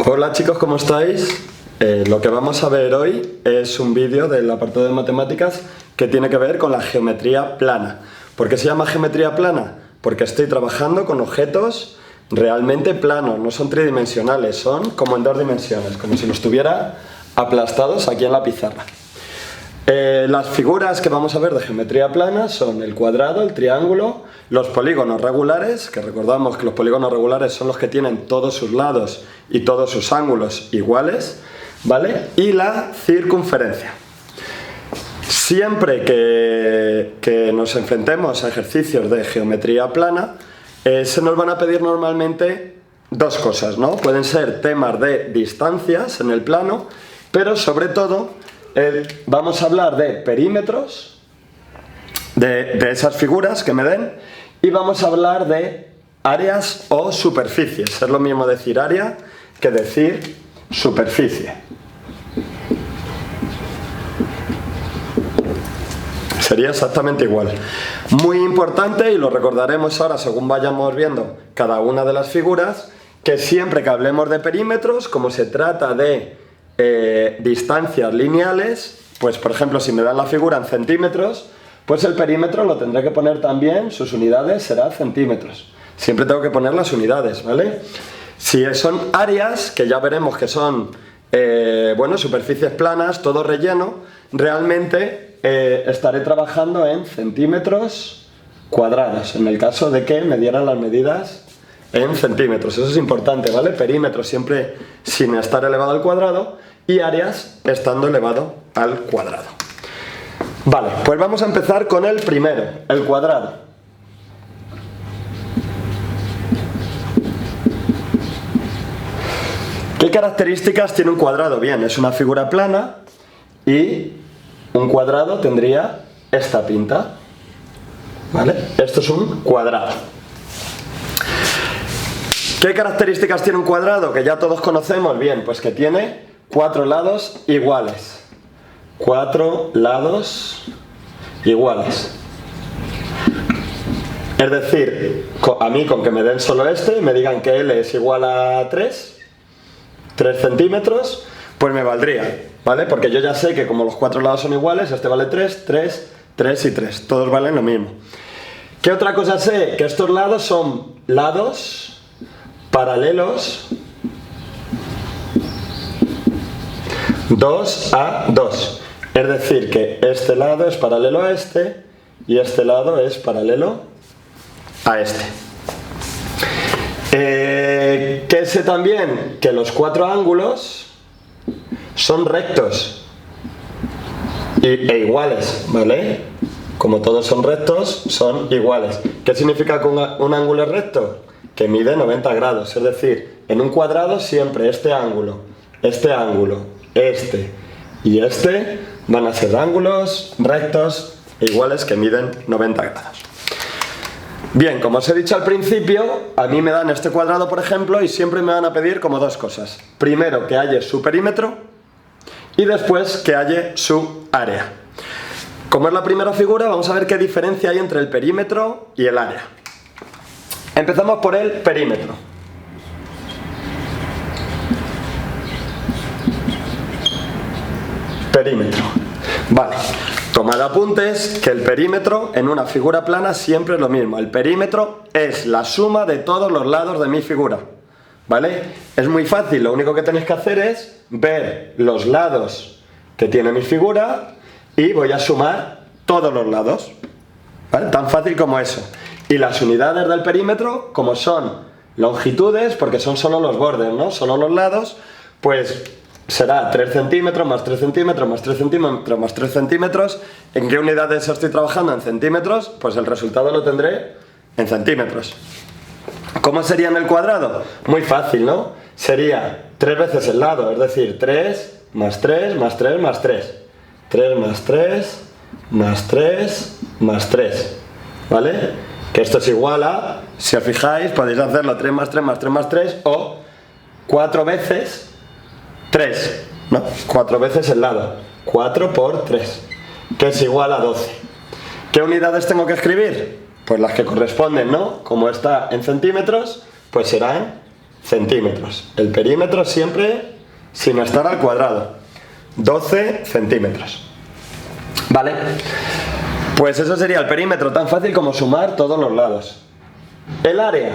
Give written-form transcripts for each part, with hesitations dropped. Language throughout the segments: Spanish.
Hola chicos, ¿cómo estáis? Lo que vamos a ver hoy es un vídeo del apartado de matemáticas que tiene que ver con la geometría plana. ¿Por qué se llama geometría plana? Porque estoy trabajando con objetos realmente planos, no son tridimensionales, son como en dos dimensiones, como si los tuviera aplastados aquí en la pizarra. Las figuras que vamos a ver de geometría plana son el cuadrado, el triángulo, los polígonos regulares, que recordamos que los polígonos regulares son los que tienen todos sus lados y todos sus ángulos iguales, ¿vale? Y la circunferencia. Siempre que nos enfrentemos a ejercicios de geometría plana, se nos van a pedir normalmente dos cosas, ¿no? Pueden ser temas de distancias en el plano, pero sobre todo vamos a hablar de perímetros, de esas figuras que me den, y vamos a hablar de áreas o superficies. Es lo mismo decir área que decir superficie. Sería exactamente igual. Muy importante, y lo recordaremos ahora según vayamos viendo cada una de las figuras, que siempre que hablemos de perímetros, como se trata de distancias lineales, pues por ejemplo si me dan la figura en centímetros, pues el perímetro lo tendré que poner también, sus unidades serán centímetros. Siempre tengo que poner las unidades, ¿vale? Si son áreas, que ya veremos que son superficies planas, todo relleno, realmente estaré trabajando en centímetros cuadrados, en el caso de que me dieran las medidas en centímetros. Eso es importante, ¿vale? Perímetro siempre sin estar elevado al cuadrado y áreas estando elevado al cuadrado. Vale, pues vamos a empezar con el primero, el cuadrado. ¿Qué características tiene un cuadrado? Bien, es una figura plana y un cuadrado tendría esta pinta, ¿vale? Esto es un cuadrado. ¿Qué características tiene un cuadrado? Que ya todos conocemos. Bien, pues que tiene 4 lados iguales. 4 lados iguales. Es decir, a mí con que me den solo este, me digan que L es igual a 3 centímetros, pues me valdría, ¿vale? Porque yo ya sé que como los 4 lados son iguales, este vale 3, 3, 3 y 3. Todos valen lo mismo. ¿Qué otra cosa sé? Que estos lados son lados paralelos 2 a 2. Es decir, que este lado es paralelo a este y este lado es paralelo a este. ¿Qué sé también? Que los 4 ángulos son rectos e iguales, ¿vale? Como todos son rectos, son iguales. ¿Qué significa que un ángulo es recto? Que mide 90 grados, es decir, en un cuadrado siempre este y este van a ser ángulos rectos e iguales que miden 90 grados. Bien, como os he dicho al principio, a mí me dan este cuadrado, por ejemplo, y siempre me van a pedir como dos cosas. Primero, que haya su perímetro y después que haya su área. Como es la primera figura, vamos a ver qué diferencia hay entre el perímetro y el área. Empezamos por el perímetro. Perímetro. Vale, tomad apuntes que el perímetro en una figura plana siempre es lo mismo. El perímetro es la suma de todos los lados de mi figura, ¿vale? Es muy fácil, lo único que tenéis que hacer es ver los lados que tiene mi figura y voy a sumar todos los lados, ¿vale? Tan fácil como eso. Y las unidades del perímetro, como son longitudes, porque son solo los bordes, ¿no? Solo los lados, pues será 3 centímetros más 3 centímetros más 3 centímetros más 3 centímetros. ¿En qué unidades estoy trabajando? En centímetros, pues el resultado lo tendré en centímetros. ¿Cómo sería en el cuadrado? Muy fácil, ¿no? Sería 3 veces el lado, es decir, 3 más 3 más 3 más 3. 3 más 3 más 3 más 3, ¿vale? Que esto es igual a, si os fijáis, podéis hacerlo 3 más 3 más 3 más 3 o 4 veces 3, ¿no? 4 veces el lado. 4 por 3, que es igual a 12. ¿Qué unidades tengo que escribir? Pues las que corresponden, ¿no? Como está en centímetros, pues serán centímetros. El perímetro siempre sin estar al cuadrado. 12 centímetros. ¿Vale? Pues eso sería el perímetro, tan fácil como sumar todos los lados. El área.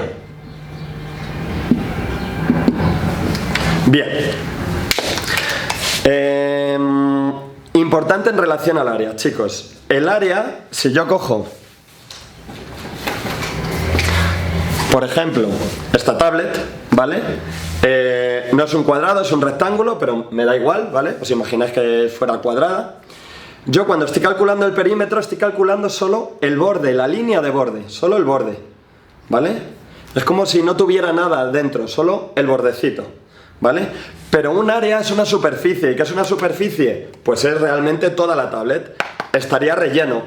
Bien. Importante en relación al área, chicos. El área, si yo cojo, por ejemplo, esta tablet, ¿vale? No es un cuadrado, es un rectángulo, pero me da igual, ¿vale? Os imagináis que fuera cuadrada. Yo cuando estoy calculando el perímetro estoy calculando solo el borde, la línea de borde, solo el borde, ¿vale? Es como si no tuviera nada dentro, solo el bordecito, ¿vale? Pero un área es una superficie. ¿Y qué es una superficie? Pues es realmente toda la tablet. Estaría relleno.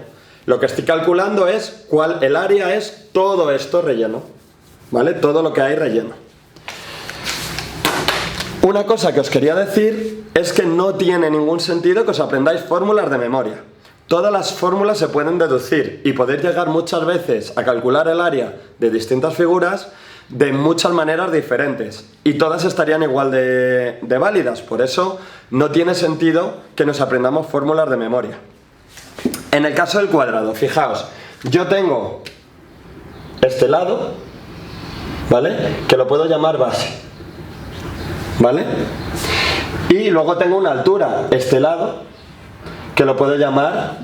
Lo que estoy calculando es el área es todo esto relleno, ¿vale? Todo lo que hay relleno. Una cosa que os quería decir es que no tiene ningún sentido que os aprendáis fórmulas de memoria. Todas las fórmulas se pueden deducir y podéis llegar muchas veces a calcular el área de distintas figuras de muchas maneras diferentes y todas estarían igual de válidas. Por eso no tiene sentido que nos aprendamos fórmulas de memoria. En el caso del cuadrado, fijaos, yo tengo este lado, ¿vale? Que lo puedo llamar base, ¿vale? Y luego tengo una altura, este lado, que lo puedo llamar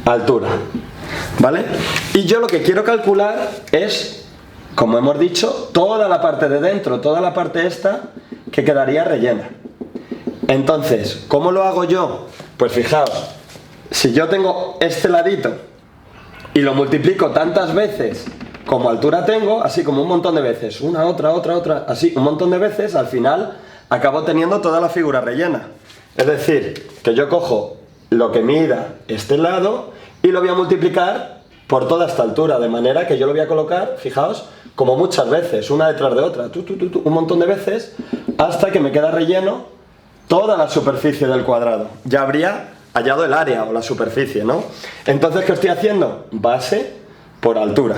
altura, ¿vale? Y yo lo que quiero calcular es, como hemos dicho, toda la parte de dentro, toda la parte esta, que quedaría rellena. Entonces, ¿cómo lo hago yo? Pues fijaos, si yo tengo este ladito y lo multiplico tantas veces como altura tengo, así como un montón de veces, una, otra, así un montón de veces, al final acabo teniendo toda la figura rellena. Es decir, que yo cojo lo que mida este lado y lo voy a multiplicar por toda esta altura, de manera que yo lo voy a colocar, fijaos, como muchas veces, una detrás de otra, un montón de veces, hasta que me queda relleno toda la superficie del cuadrado. Ya habría hallado el área o la superficie, ¿no? Entonces, ¿qué estoy haciendo? Base por altura.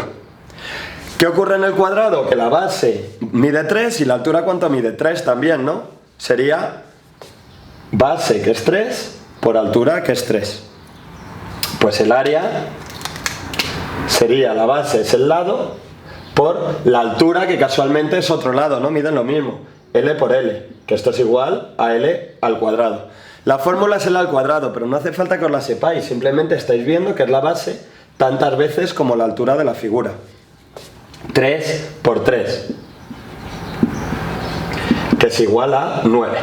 ¿Qué ocurre en el cuadrado? Que la base mide 3 y la altura, ¿cuánto mide? 3 también, ¿no? Sería base, que es 3, por altura, que es 3. Pues el área sería, la base es el lado, por la altura, que casualmente es otro lado, ¿no? Miden lo mismo, L por L, que esto es igual a L al cuadrado. La fórmula es L al cuadrado, pero no hace falta que os la sepáis, simplemente estáis viendo que es la base tantas veces como la altura de la figura. 3 por 3, que es igual a 9.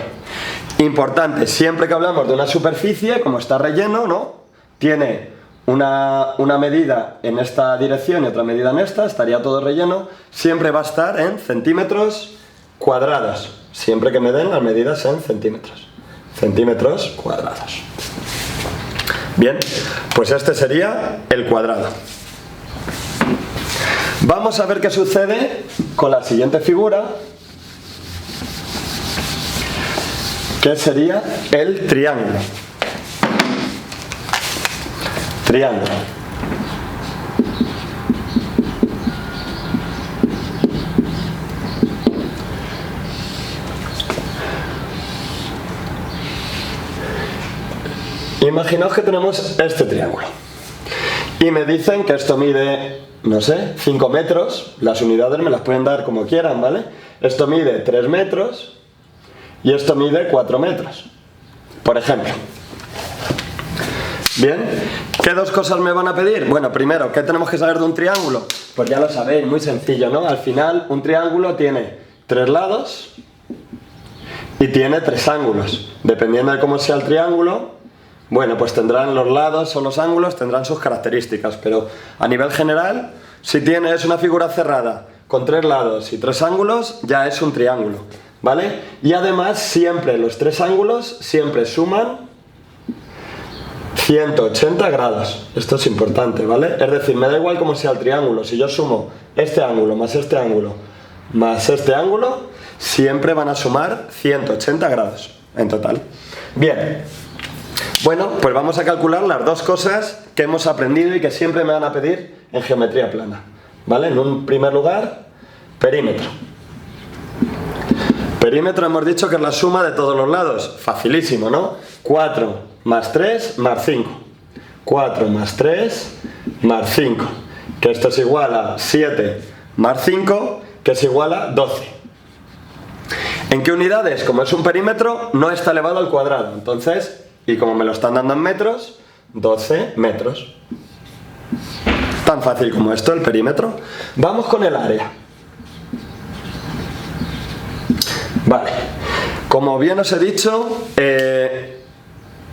Importante, siempre que hablamos de una superficie, como está relleno, ¿no? Tiene una medida en esta dirección y otra medida en esta, estaría todo relleno, siempre va a estar en centímetros cuadrados, siempre que me den las medidas en centímetros cuadrados. Bien, pues este sería el cuadrado. Vamos a ver qué sucede con la siguiente figura, que sería el triángulo. Triángulo. Imaginaos que tenemos este triángulo y me dicen que esto mide, no sé, 5 metros, las unidades me las pueden dar como quieran, ¿vale? Esto mide 3 metros y esto mide 4 metros, por ejemplo. Bien, ¿qué dos cosas me van a pedir? Bueno, primero, ¿qué tenemos que saber de un triángulo? Pues ya lo sabéis, muy sencillo, ¿no? Al final, un triángulo tiene 3 lados y tiene 3 ángulos. Dependiendo de cómo sea el triángulo, bueno, pues tendrán los lados o los ángulos, tendrán sus características, pero a nivel general, si tienes una figura cerrada con 3 lados y 3 ángulos, ya es un triángulo, ¿vale? Y además, siempre los 3 ángulos siempre suman 180 grados. Esto es importante, ¿vale? Es decir, me da igual cómo sea el triángulo, si yo sumo este ángulo más este ángulo más este ángulo, siempre van a sumar 180 grados en total. Bien. Bueno, pues vamos a calcular las dos cosas que hemos aprendido y que siempre me van a pedir en geometría plana, ¿vale? En un primer lugar, perímetro. Perímetro hemos dicho que es la suma de todos los lados. Facilísimo, ¿no? 4 más 3 más 5. 4 más 3 más 5. Que esto es igual a 7 más 5, que es igual a 12. ¿En qué unidades? Como es un perímetro, no está elevado al cuadrado. Entonces, y como me lo están dando en metros, 12 metros. Tan fácil como esto, el perímetro. Vamos con el área. Vale. Como bien os he dicho,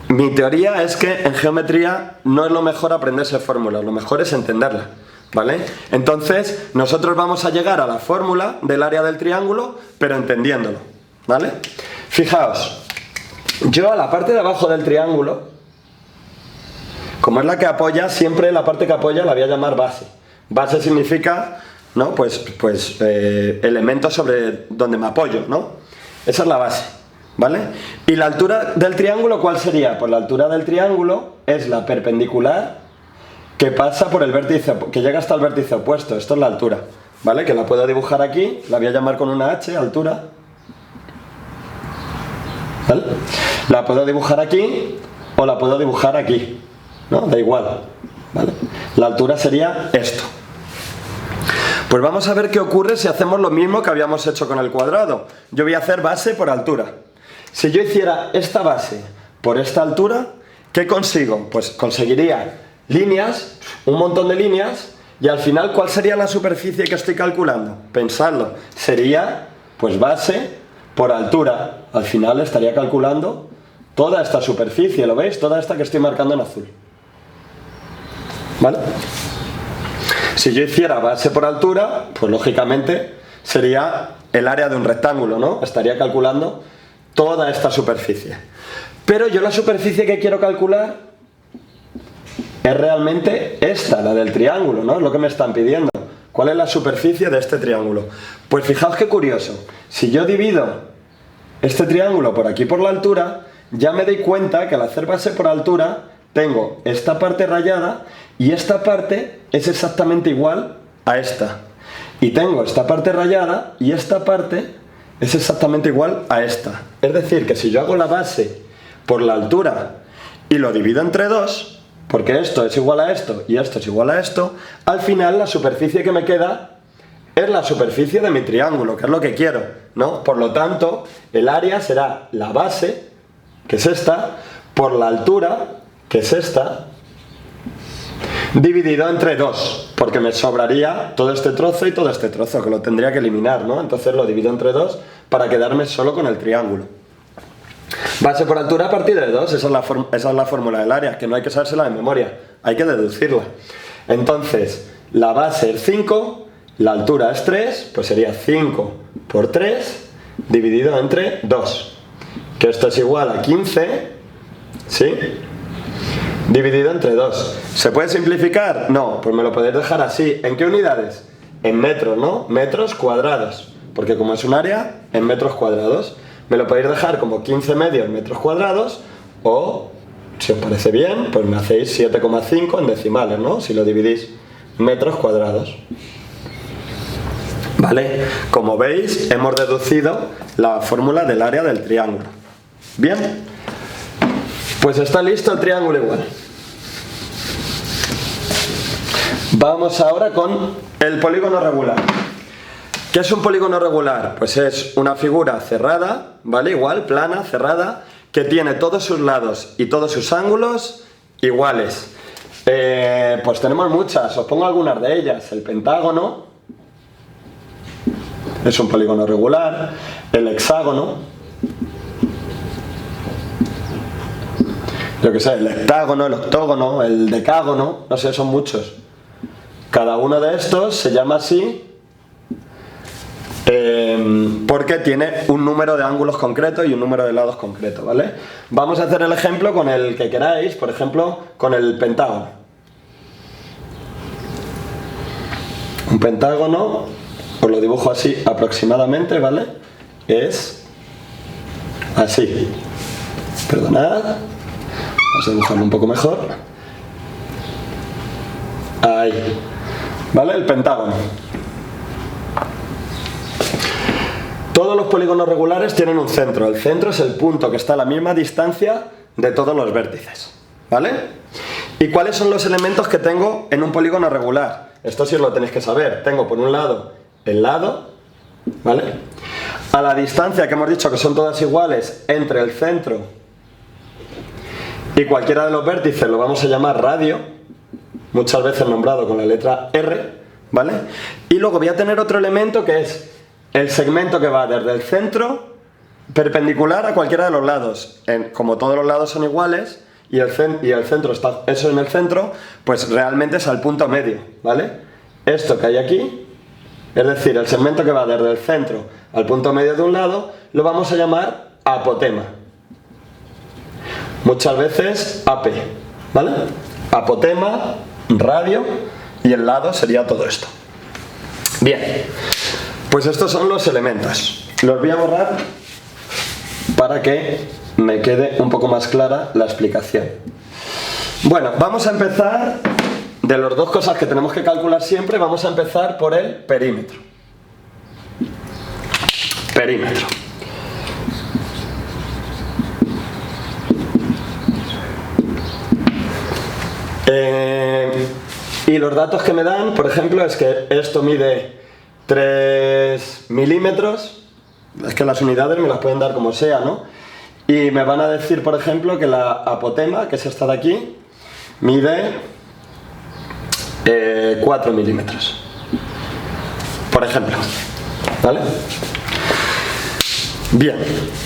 mi teoría es que en geometría no es lo mejor aprenderse fórmulas, lo mejor es entenderla. ¿Vale? Entonces, nosotros vamos a llegar a la fórmula del área del triángulo, pero entendiéndolo. ¿Vale? Fijaos, yo a la parte de abajo del triángulo, como es la que apoya, siempre la parte que apoya la voy a llamar base. Base significa, ¿no? Pues elemento sobre donde me apoyo, ¿no? Esa es la base, ¿vale? ¿Y la altura del triángulo cuál sería? Pues la altura del triángulo es la perpendicular que pasa por el vértice, que llega hasta el vértice opuesto. Esto es la altura, ¿vale? Que la puedo dibujar aquí, la voy a llamar con una H, altura. ¿Vale? La puedo dibujar aquí o la puedo dibujar aquí, ¿no? Da igual, ¿vale? La altura sería esto. Pues vamos a ver qué ocurre si hacemos lo mismo que habíamos hecho con el cuadrado. Yo voy a hacer base por altura. Si yo hiciera esta base por esta altura, ¿qué consigo? Pues conseguiría líneas, un montón de líneas, y al final, ¿cuál sería la superficie que estoy calculando? Pensadlo, sería pues base por altura. Al final estaría calculando toda esta superficie, ¿lo veis? Toda esta que estoy marcando en azul. ¿Vale? Si yo hiciera base por altura, pues lógicamente sería el área de un rectángulo, ¿no? Estaría calculando toda esta superficie. Pero yo la superficie que quiero calcular es realmente esta, la del triángulo, ¿no? Es lo que me están pidiendo. ¿Cuál es la superficie de este triángulo? Pues fijaos qué curioso. Si yo divido este triángulo por aquí por la altura, ya me doy cuenta que al hacer base por altura tengo esta parte rayada y esta parte es exactamente igual a esta. Y tengo esta parte rayada y esta parte es exactamente igual a esta. Es decir, que si yo hago la base por la altura y lo divido entre 2, porque esto es igual a esto y esto es igual a esto, al final la superficie que me queda es la superficie de mi triángulo, que es lo que quiero, ¿no? Por lo tanto, el área será la base, que es esta, por la altura, que es esta, dividido entre 2, porque me sobraría todo este trozo y todo este trozo, que lo tendría que eliminar, ¿no? Entonces lo divido entre 2 para quedarme solo con el triángulo. Base por altura a partir de 2, esa es la fórmula del área, que no hay que sabérsela de memoria, hay que deducirla. Entonces, la base es 5, la altura es 3, pues sería 5 por 3 dividido entre 2, que esto es igual a 15, ¿sí? Dividido entre 2. ¿Se puede simplificar? No, pues me lo podéis dejar así. ¿En qué unidades? En metros, ¿no? Metros cuadrados, porque como es un área, en metros cuadrados. Me lo podéis dejar como 15 medios metros cuadrados o, si os parece bien, pues me hacéis 7,5 en decimales, ¿no? Si lo dividís metros cuadrados. ¿Vale? Como veis, hemos deducido la fórmula del área del triángulo. Bien, pues está listo el triángulo igual. Vamos ahora con el polígono regular. ¿Qué es un polígono regular? Pues es una figura cerrada, ¿vale? Igual, plana, cerrada, que tiene todos sus lados y todos sus ángulos iguales. Pues tenemos muchas, os pongo algunas de ellas. El pentágono es un polígono regular, el hexágono, yo que sé, el heptágono, el octógono, el decágono, no sé, son muchos. Cada uno de estos se llama así porque tiene un número de ángulos concreto y un número de lados concreto, ¿vale? Vamos a hacer el ejemplo con el que queráis, por ejemplo, con el pentágono. Un pentágono, os lo dibujo así aproximadamente, ¿vale? Es así. Perdonad. Vamos a dibujarlo un poco mejor. Ahí. ¿Vale? El pentágono. Todos los polígonos regulares tienen un centro. El centro es el punto que está a la misma distancia de todos los vértices, ¿vale? ¿Y cuáles son los elementos que tengo en un polígono regular? Esto sí lo tenéis que saber. Tengo por un lado el lado, ¿vale? A la distancia que hemos dicho que son todas iguales entre el centro y cualquiera de los vértices lo vamos a llamar radio, muchas veces nombrado con la letra R, ¿vale? Y luego voy a tener otro elemento que es el segmento que va desde el centro perpendicular a cualquiera de los lados. Como todos los lados son iguales y el centro está eso en el centro, pues realmente es al punto medio, ¿vale? Esto que hay aquí, es decir, el segmento que va desde el centro al punto medio de un lado, lo vamos a llamar apotema. Muchas veces AP, ¿vale? Apotema, radio, y el lado sería todo esto. Bien, pues estos son los elementos. Los voy a borrar para que me quede un poco más clara la explicación. Bueno, vamos a empezar, de las dos cosas que tenemos que calcular siempre, vamos a empezar por el perímetro. Perímetro. Y los datos que me dan, por ejemplo, es que esto mide 3 milímetros. Es que las unidades me las pueden dar como sea, ¿no? Y me van a decir, por ejemplo, que la apotema, que es esta de aquí, mide 4 milímetros. Por ejemplo, ¿vale? Bien,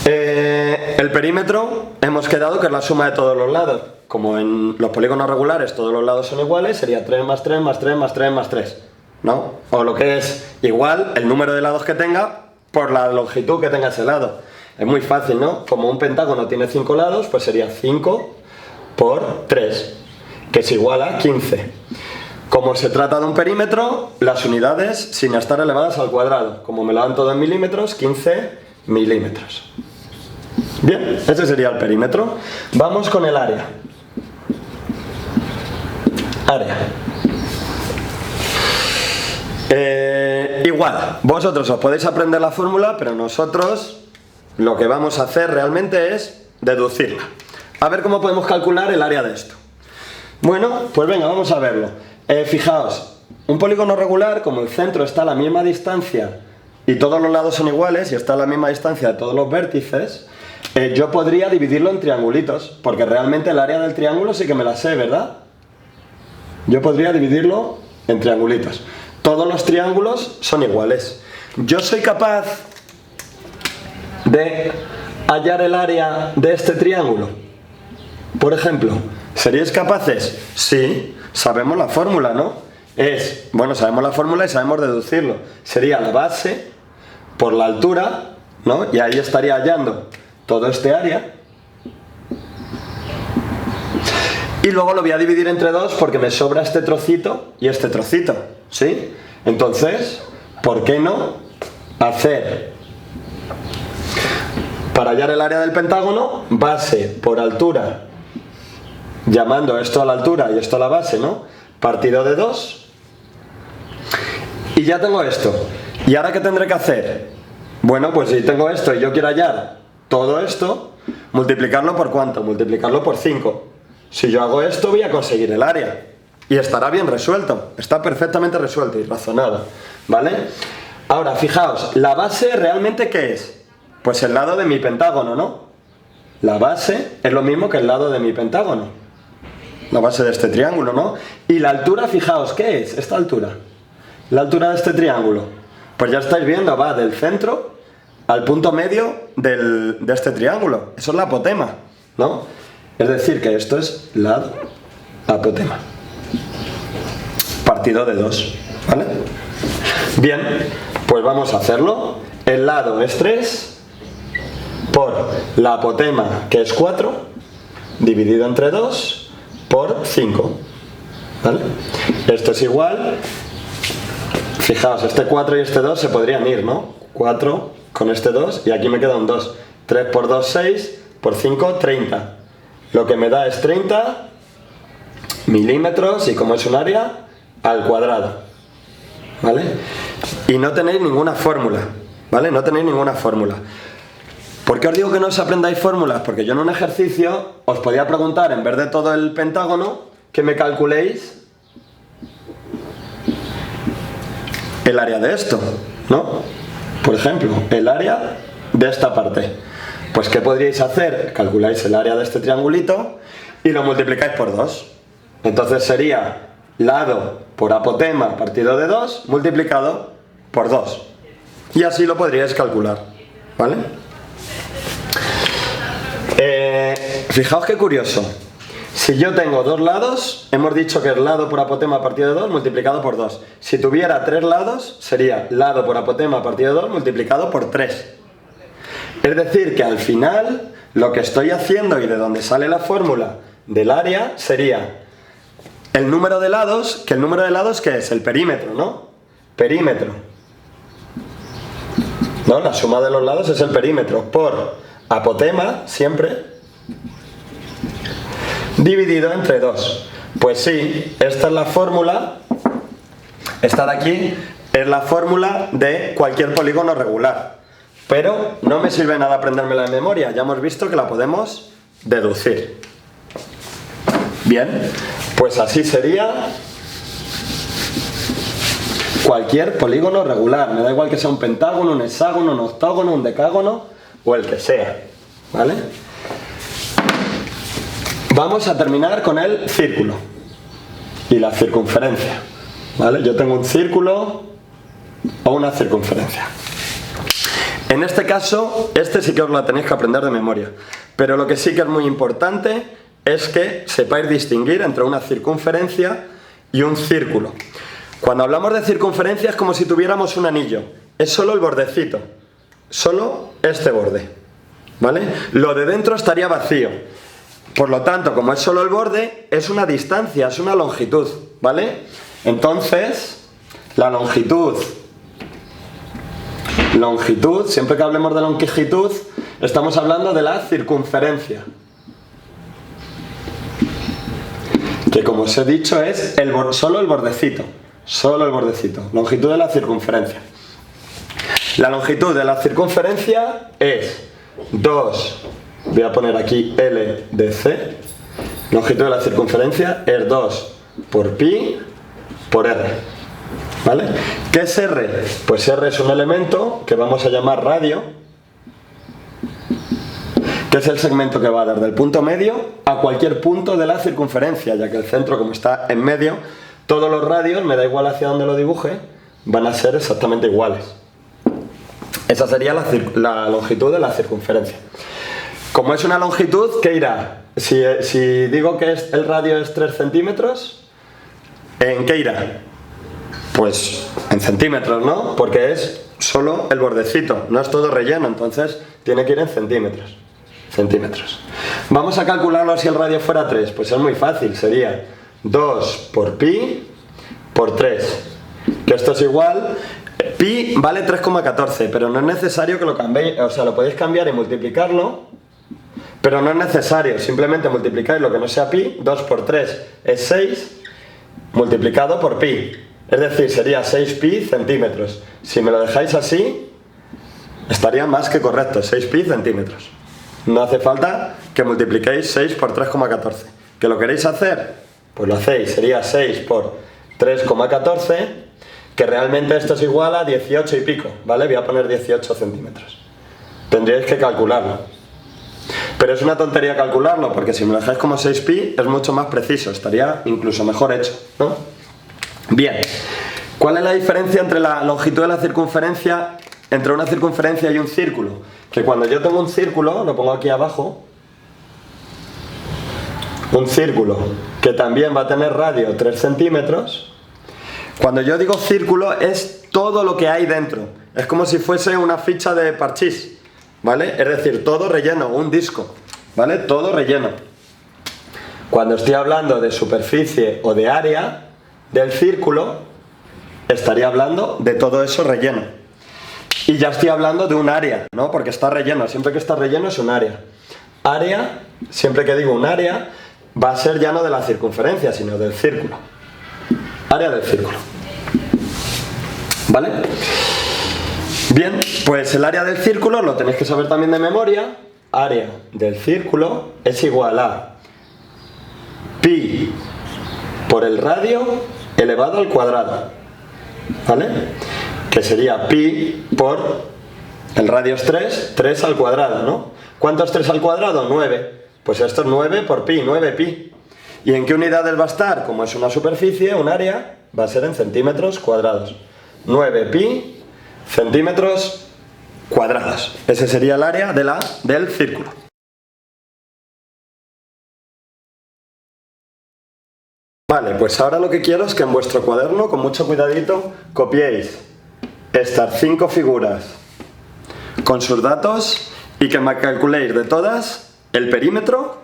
el perímetro hemos quedado que es la suma de todos los lados. Como en los polígonos regulares todos los lados son iguales, sería 3 más 3 más 3 más 3 más 3, ¿no? O lo que es igual el número de lados que tenga por la longitud que tenga ese lado. Es muy fácil, ¿no? Como un pentágono tiene 5 lados, pues sería 5 por 3, que es igual a 15. Como se trata de un perímetro, las unidades sin estar elevadas al cuadrado. Como me lo dan todo en milímetros, 15 milímetros. Bien, ese sería el perímetro. Vamos con el área. Área. Igual, vosotros os podéis aprender la fórmula, pero nosotros lo que vamos a hacer realmente es deducirla. A ver cómo podemos calcular el área de esto. Bueno, pues venga, vamos a verlo. Fijaos, un polígono regular, como el centro está a la misma distancia y todos los lados son iguales y está a la misma distancia de todos los vértices, yo podría dividirlo en triangulitos, porque realmente el área del triángulo sí que me la sé, ¿verdad? Yo podría dividirlo en triangulitos. Todos los triángulos son iguales. Yo soy capaz de hallar el área de este triángulo. Por ejemplo, ¿seríais capaces? Sí, sabemos la fórmula, ¿no? Bueno, sabemos la fórmula y sabemos deducirlo. Sería la base por la altura, ¿no? Y ahí estaría hallando todo este área. Y luego lo voy a dividir entre dos porque me sobra este trocito y este trocito, ¿sí? Entonces, ¿por qué no hacer, para hallar el área del pentágono, base por altura, llamando esto a la altura y esto a la base, ¿no? Partido de 2. Y ya tengo esto. ¿Y ahora qué tendré que hacer? Bueno, pues si tengo esto y yo quiero hallar todo esto, multiplicarlo por ¿cuánto? Multiplicarlo por 5. Si yo hago esto voy a conseguir el área. Y estará bien resuelto. Está perfectamente resuelto y razonado. ¿Vale? Ahora, fijaos, ¿la base realmente qué es? Pues el lado de mi pentágono, ¿no? La base es lo mismo que el lado de mi pentágono. La base de este triángulo, ¿no? Y la altura, fijaos, ¿qué es esta altura? La altura de este triángulo. Pues ya estáis viendo, va del centro al punto medio de este triángulo. Eso es la apotema, ¿no? Es decir, que esto es lado apotema. Partido de 2, ¿vale? Bien, pues vamos a hacerlo. El lado es 3 por la apotema, que es 4, dividido entre 2 por 5, ¿vale? Esto es igual. Fijaos, este 4 y este 2 se podrían ir, ¿no? 4 con este 2 y aquí me queda un 2. 3 por 2, 6, por 5, 30. Lo que me da es 30 milímetros y como es un área, al cuadrado. ¿Vale? Y no tenéis ninguna fórmula. ¿vale? No tenéis ninguna fórmula. ¿Por qué os digo que no os aprendáis fórmulas? Porque yo en un ejercicio os podía preguntar, en vez de todo el pentágono, que me calculéis el área de esto, ¿no? Por ejemplo, el área de esta parte. Pues ¿qué podríais hacer? Calculáis el área de este triangulito y lo multiplicáis por 2. Entonces sería lado por apotema partido de 2 multiplicado por 2. Y así lo podríais calcular, ¿vale? Fijaos qué curioso. Si yo tengo dos lados, hemos dicho que es lado por apotema partido de 2 multiplicado por 2. Si tuviera 3 lados, sería lado por apotema partido de 2 multiplicado por 3. Es decir, que al final, lo que estoy haciendo y de donde sale la fórmula del área sería el número de lados, que el número de lados, ¿qué es? El perímetro, ¿no? Perímetro. ¿No? La suma de los lados es el perímetro por apotema, siempre, dividido entre 2. Pues sí, esta es la fórmula, esta de aquí es la fórmula de cualquier polígono regular. Pero no me sirve nada aprendérmela de memoria, ya hemos visto que la podemos deducir. Bien, pues así sería cualquier polígono regular. Me da igual que sea un pentágono, un hexágono, un octógono, un decágono o el que sea, ¿vale? Vamos a terminar con el círculo y la circunferencia, ¿vale? Yo tengo un círculo o una circunferencia. En este caso, este sí que os lo tenéis que aprender de memoria, pero lo que sí que es muy importante es que sepáis distinguir entre una circunferencia y un círculo. Cuando hablamos de circunferencia es como si tuviéramos un anillo, es solo el bordecito, solo este borde, ¿vale? Lo de dentro estaría vacío, por lo tanto, como es solo el borde, es una distancia, es una longitud, ¿vale? Entonces, la longitud, siempre que hablemos de longitud, estamos hablando de la circunferencia. Que como os he dicho es solo el bordecito. Longitud de la circunferencia. La longitud de la circunferencia es 2, voy a poner aquí L de C. Longitud de la circunferencia es 2 por pi por R. ¿Vale? ¿Qué es R? Pues R es un elemento que vamos a llamar radio, que es el segmento que va desde el punto medio a cualquier punto de la circunferencia, ya que el centro, como está en medio, todos los radios, me da igual hacia donde lo dibuje, van a ser exactamente iguales. Esa sería la longitud de la circunferencia. Como es una longitud, ¿qué irá? Si digo que el radio es 3 centímetros, ¿en qué irá? Pues en centímetros, ¿no? Porque es solo el bordecito, no es todo relleno, entonces tiene que ir en centímetros. Vamos a calcularlo si el radio fuera 3, pues es muy fácil, sería 2 por pi por 3, que esto es igual, pi vale 3,14, pero no es necesario que lo cambiéis, o sea, lo podéis cambiar y multiplicarlo, pero no es necesario, simplemente multiplicáis lo que no sea pi, 2 por 3 es 6, multiplicado por pi, es decir, sería 6 pi centímetros. Si me lo dejáis así, estaría más que correcto, 6 pi centímetros. No hace falta que multipliquéis 6 por 3,14. ¿Que lo queréis hacer? Pues lo hacéis, sería 6 por 3,14, que realmente esto es igual a 18 y pico, ¿vale? Voy a poner 18 centímetros. Tendríais que calcularlo. Pero es una tontería calcularlo, porque si me lo dejáis como 6 pi es mucho más preciso, estaría incluso mejor hecho, ¿no? Bien, ¿cuál es la diferencia entre la longitud de la circunferencia, entre una circunferencia y un círculo? Que cuando yo tengo un círculo, lo pongo aquí abajo, un círculo que también va a tener radio 3 centímetros, cuando yo digo círculo es todo lo que hay dentro, es como si fuese una ficha de parchís, ¿vale? Es decir, todo relleno, un disco, ¿vale? Todo relleno. Cuando estoy hablando de superficie o de área del círculo, estaría hablando de todo eso relleno. Y ya estoy hablando de un área, ¿no? Porque está relleno, siempre que está relleno es un área. Área, siempre que digo un área, va a ser ya no de la circunferencia, sino del círculo. Área del círculo. ¿Vale? Bien, pues el área del círculo lo tenéis que saber también de memoria. Área del círculo es igual a pi por el radio elevado al cuadrado, ¿vale? Que sería pi por, el radio es 3 al cuadrado, ¿no? ¿Cuánto es 3 al cuadrado? 9. Pues esto es 9 por pi, 9pi. ¿Y en qué unidades va a estar? Como es una superficie, un área, va a ser en centímetros cuadrados. 9pi centímetros cuadrados. Ese sería el área del círculo. Vale, pues ahora lo que quiero es que en vuestro cuaderno, con mucho cuidadito, copiéis estas 5 figuras con sus datos y que me calculéis de todas el perímetro,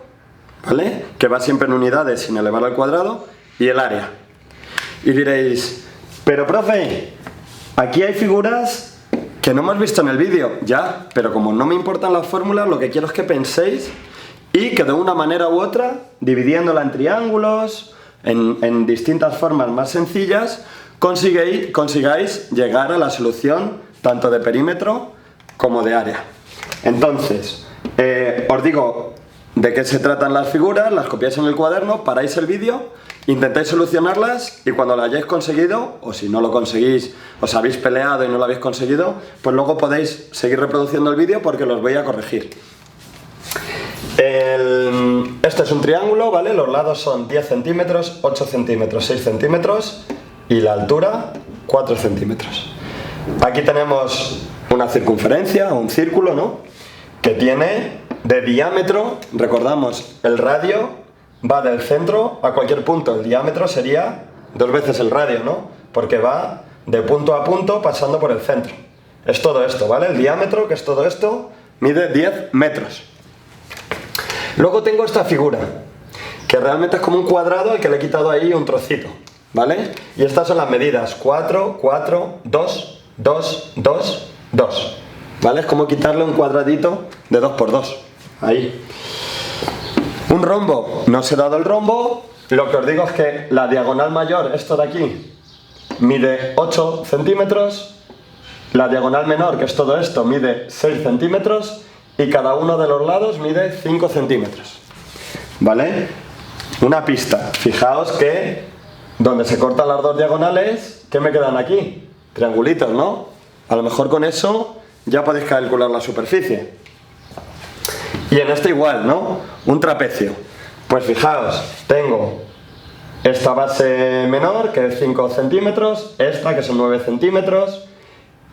¿vale? Que va siempre en unidades sin elevar al cuadrado, y el área. Y diréis, pero profe, aquí hay figuras que no hemos visto en el vídeo. Ya, pero como no me importan las fórmulas, lo que quiero es que penséis y que de una manera u otra, dividiéndola en triángulos, en distintas formas más sencillas, consigáis llegar a la solución tanto de perímetro como de área. Entonces, os digo de qué se tratan las figuras, las copiáis en el cuaderno, paráis el vídeo, intentáis solucionarlas y cuando lo hayáis conseguido, o si no lo conseguís, os habéis peleado y no lo habéis conseguido, pues luego podéis seguir reproduciendo el vídeo porque los voy a corregir. Este es un triángulo, ¿vale? Los lados son 10 centímetros, 8 centímetros, 6 centímetros y la altura 4 centímetros. Aquí tenemos una circunferencia, un círculo, ¿no? Que tiene de diámetro, recordamos, el radio va del centro a cualquier punto. El diámetro sería 2 veces el radio, ¿no? Porque va de punto a punto pasando por el centro. Es todo esto, ¿vale? El diámetro, que es todo esto, mide 10 metros. Luego tengo esta figura, que realmente es como un cuadrado al que le he quitado ahí un trocito, ¿vale? Y estas son las medidas, 4, 4, 2, 2, 2, 2, ¿vale? Es como quitarle un cuadradito de 2 por 2, ahí. Un rombo, no os he dado el rombo, lo que os digo es que la diagonal mayor, esto de aquí, mide 8 centímetros, la diagonal menor, que es todo esto, mide 6 centímetros, y cada uno de los lados mide 5 centímetros, ¿vale? Una pista, fijaos que donde se cortan las dos diagonales, ¿qué me quedan aquí? Triangulitos, ¿no? A lo mejor con eso ya podéis calcular la superficie. Y en este igual, ¿no? Un trapecio. Pues fijaos, tengo esta base menor, que es 5 centímetros, esta, que son 9 centímetros,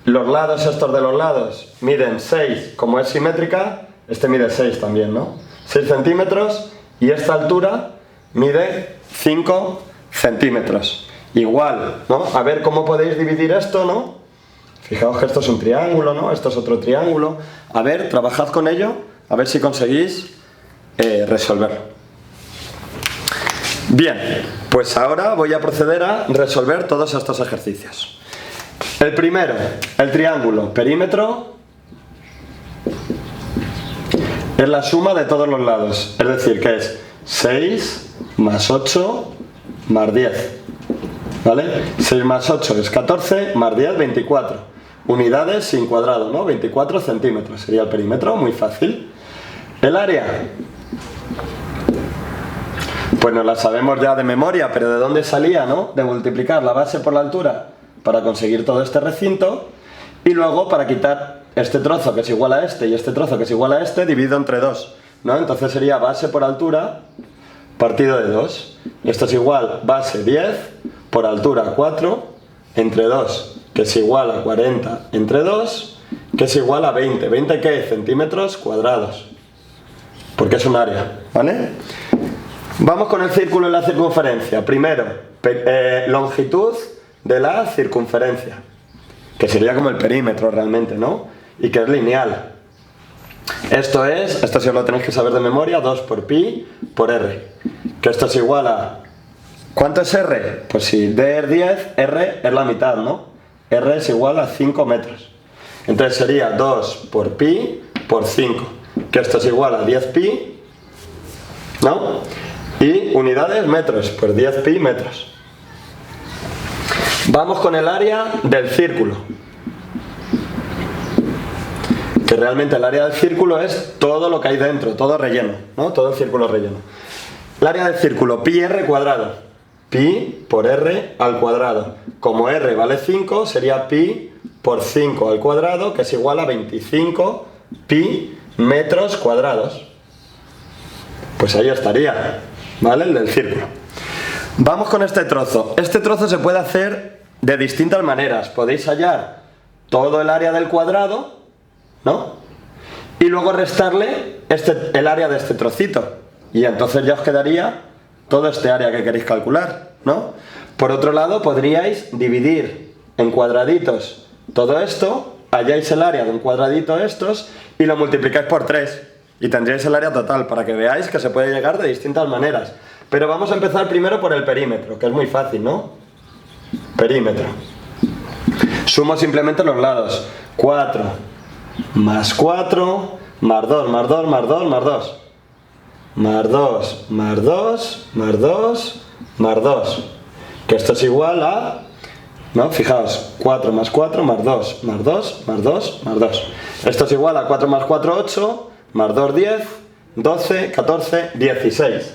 los lados estos de los lados miden 6, como es simétrica, este mide 6 también, ¿no? 6 centímetros, y esta altura mide 5 centímetros. Igual, ¿no? A ver cómo podéis dividir esto, ¿no? Fijaos que esto es un triángulo, ¿no? Esto es otro triángulo. A ver, trabajad con ello, a ver si conseguís resolverlo. Bien, pues ahora voy a proceder a resolver todos estos ejercicios. El primero, el triángulo, perímetro, es la suma de todos los lados, es decir, que es 6 más 8 más 10, ¿vale? 6 más 8 es 14, más 10, 24. Unidades sin cuadrado, ¿no? 24 centímetros sería el perímetro, muy fácil. El área, pues nos la sabemos ya de memoria, pero ¿de dónde salía, no? De multiplicar la base por la altura para conseguir todo este recinto, y luego para quitar este trozo que es igual a este y este trozo que es igual a este, dividido entre 2, ¿no? Entonces sería base por altura partido de 2. Esto es igual base 10 por altura 4 entre 2, que es igual a 40 entre 2, que es igual a 20. ¿20 qué? Centímetros cuadrados, porque es un área, ¿vale? Vamos con el círculo y la circunferencia. Primero, longitud de la circunferencia, que sería como el perímetro realmente, ¿no? Y que es lineal. Esto sí os lo tenéis que saber de memoria, 2 por pi por r, que esto es igual a... ¿Cuánto es r? Pues si d es 10, r es la mitad, ¿no? r es igual a 5 metros. Entonces sería 2 por pi por 5, que esto es igual a 10 pi, ¿no? Y unidades metros, pues 10 pi metros. Vamos con el área del círculo. que realmente el área del círculo es todo lo que hay dentro, todo relleno, ¿no? Todo el círculo relleno. El área del círculo, pi r cuadrado. Pi por r al cuadrado. Como r vale 5, sería pi por 5 al cuadrado, que es igual a 25 pi metros cuadrados. Pues ahí estaría, ¿vale? El del círculo. Vamos con este trozo. Este trozo se puede hacer de distintas maneras. Podéis hallar todo el área del cuadrado, ¿no? Y luego restarle el área de este trocito. Y entonces ya os quedaría todo este área que queréis calcular, ¿no? Por otro lado, podríais dividir en cuadraditos todo esto, halláis el área de un cuadradito estos y lo multiplicáis por 3 y tendríais el área total, para que veáis que se puede llegar de distintas maneras. Pero vamos a empezar primero por el perímetro, que es muy fácil, ¿no? Perímetro. Sumo simplemente los lados. 4 más 4 más 2 más 2 más 2 más 2. Más 2, más 2, más 2, más 2. Que esto es igual a... ¿no? Fijaos, 4 más 4 más 2, más 2, más 2, más 2. Esto es igual a 4 más 4, 8, más 2, 10, 12, 14, 16.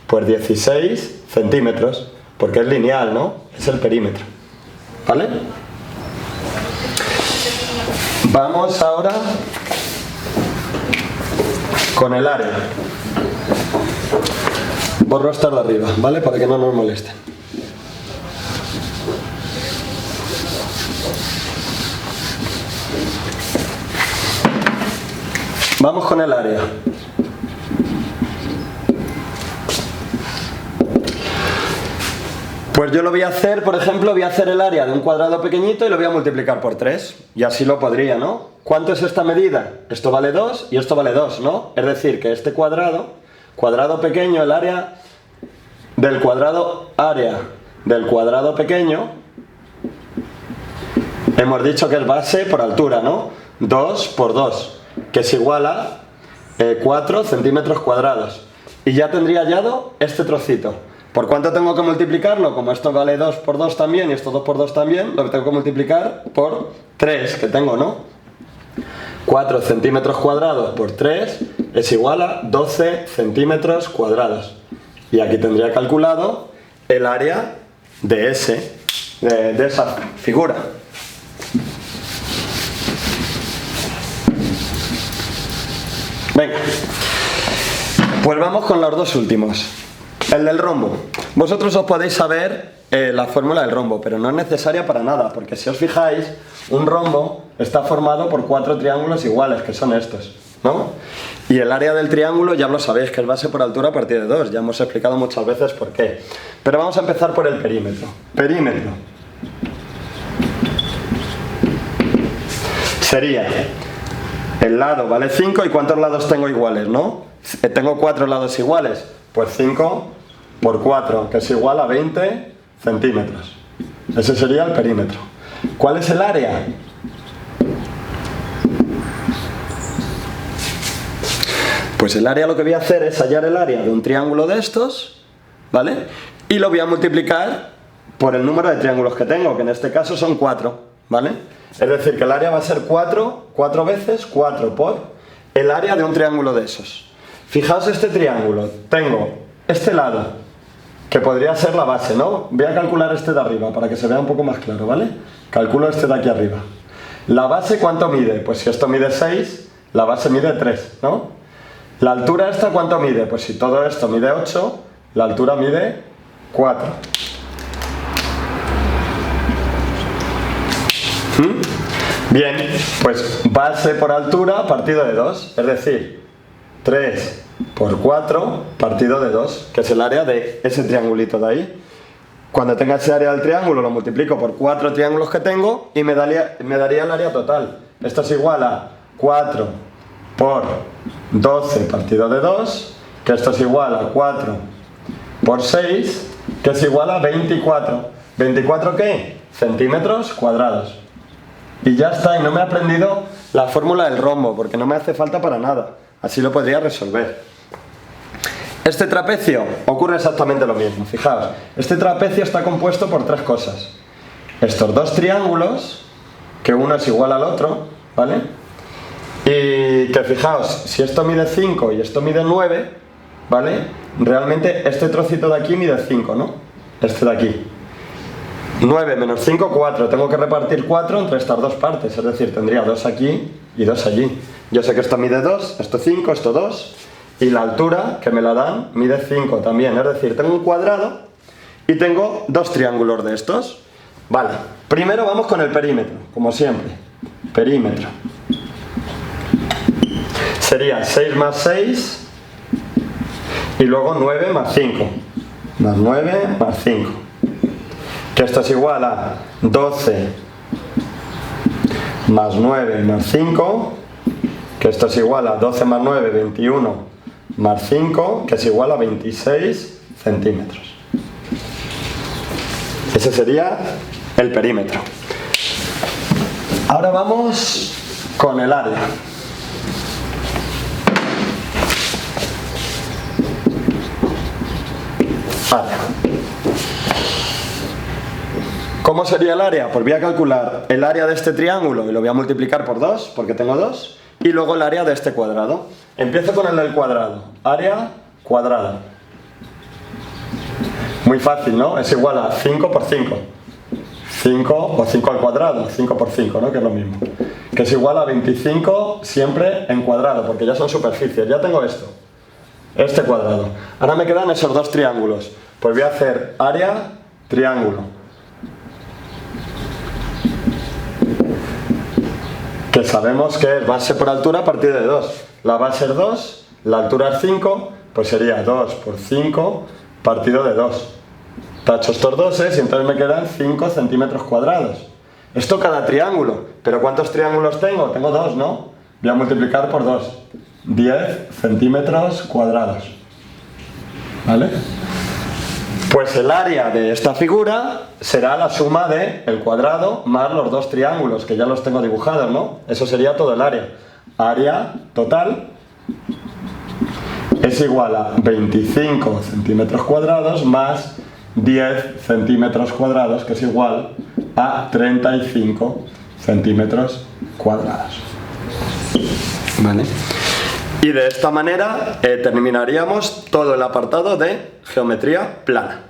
Pues 16 centímetros, porque es lineal, ¿no? Es el perímetro. ¿Vale? Vamos ahora con el área. Borro hasta de arriba, ¿vale? Para que no nos molesten. Vamos con el área. Pues yo lo voy a hacer, por ejemplo, voy a hacer el área de un cuadrado pequeñito y lo voy a multiplicar por 3. Y así lo podría, ¿no? ¿Cuánto es esta medida? Esto vale 2 y esto vale 2, ¿no? Es decir, que este cuadrado pequeño, el área del cuadrado pequeño, hemos dicho que es base por altura, ¿no? 2 por 2, que es igual a 4 centímetros cuadrados. Y ya tendría hallado este trocito. ¿Por cuánto tengo que multiplicarlo? Como esto vale 2 por 2 también y esto 2 por 2 también, lo tengo que multiplicar por 3 que tengo, ¿no? 4 centímetros cuadrados por 3 es igual a 12 centímetros cuadrados. Y aquí tendría calculado el área de esa figura. Venga, pues vamos con los dos últimos. El del rombo. Vosotros os podéis saber la fórmula del rombo, pero no es necesaria para nada, porque si os fijáis, un rombo está formado por 4 triángulos iguales, que son estos, ¿no? Y el área del triángulo ya lo sabéis, que es base por altura a partir de 2, ya hemos explicado muchas veces por qué. Pero vamos a empezar por el perímetro. Perímetro sería, el lado vale 5, ¿y cuántos lados tengo iguales, no? Tengo 4 lados iguales, pues 5 por 4, que es igual a 20 centímetros. Ese sería el perímetro. ¿Cuál es el área? Pues el área, lo que voy a hacer es hallar el área de un triángulo de estos, ¿vale? Y lo voy a multiplicar por el número de triángulos que tengo, que en este caso son 4, ¿vale? Es decir, que el área va a ser 4 veces 4 por el área de un triángulo de esos. Fijaos este triángulo, tengo este lado, que podría ser la base, ¿no? Voy a calcular este de arriba para que se vea un poco más claro, ¿vale? Calculo este de aquí arriba. ¿La base cuánto mide? Pues si esto mide 6, la base mide 3, ¿no? ¿La altura esta cuánto mide? Pues si todo esto mide 8, la altura mide 4. Bien, pues base por altura partido de 2, es decir, 3 por 4 partido de 2, que es el área de ese triangulito de ahí. Cuando tenga ese área del triángulo lo multiplico por 4 triángulos que tengo y me daría el área total. Esto es igual a 4 por 12 partido de 2, que esto es igual a 4 por 6, que es igual a 24. ¿24 qué? Centímetros cuadrados. Y ya está, y no me he aprendido la fórmula del rombo, porque no me hace falta para nada. Así lo podría resolver. Este trapecio ocurre exactamente lo mismo. Fijaos, este trapecio está compuesto por 3 cosas. Estos 2 triángulos, que uno es igual al otro, ¿vale? Y que fijaos, si esto mide 5 y esto mide 9, ¿vale? Realmente este trocito de aquí mide 5, ¿no? Este de aquí. 9 menos 5, 4. Tengo que repartir 4 entre estas dos partes, es decir, tendría 2 aquí y 2 allí. Yo sé que esto mide 2, esto 5, esto 2, y la altura que me la dan mide 5 también. Es decir, tengo un cuadrado y tengo dos triángulos de estos. Vale, primero vamos con el perímetro, como siempre. Perímetro. Sería 6 más 6 y luego 9 más 5. Más 9 más 5. Que esto es igual a 12 más 9 más 5, que esto es igual a 12 más 9, 21 más 5, que es igual a 26 centímetros. Ese sería el perímetro. Ahora vamos con el área. Área. ¿Cómo sería el área? Pues voy a calcular el área de este triángulo y lo voy a multiplicar por 2, porque tengo 2, y luego el área de este cuadrado. Empiezo con el del cuadrado. Área cuadrada. Muy fácil, ¿no? Es igual a 5 por 5. 5 o 5 al cuadrado, 5 por 5, ¿no? Que es lo mismo. Que es igual a 25 siempre en cuadrado, porque ya son superficies. Ya tengo esto. Este cuadrado. Ahora me quedan esos dos triángulos. Pues voy a hacer área, triángulo. Que sabemos que es base por altura a partir de 2. La base es 2, la altura es 5, pues sería 2 por 5 partido de 2. Tacho estos doses y entonces me quedan 5 centímetros cuadrados. Esto cada triángulo. ¿Pero cuántos triángulos tengo? Tengo 2, ¿no? Voy a multiplicar por 2. 10 centímetros cuadrados. ¿Vale? Pues el área de esta figura será la suma del cuadrado más los dos triángulos, que ya los tengo dibujados, ¿no? Eso sería todo el área. Área total es igual a 25 centímetros cuadrados más 10 centímetros cuadrados, que es igual a 35 centímetros cuadrados. ¿Vale? Y de esta manera terminaríamos todo el apartado de geometría plana.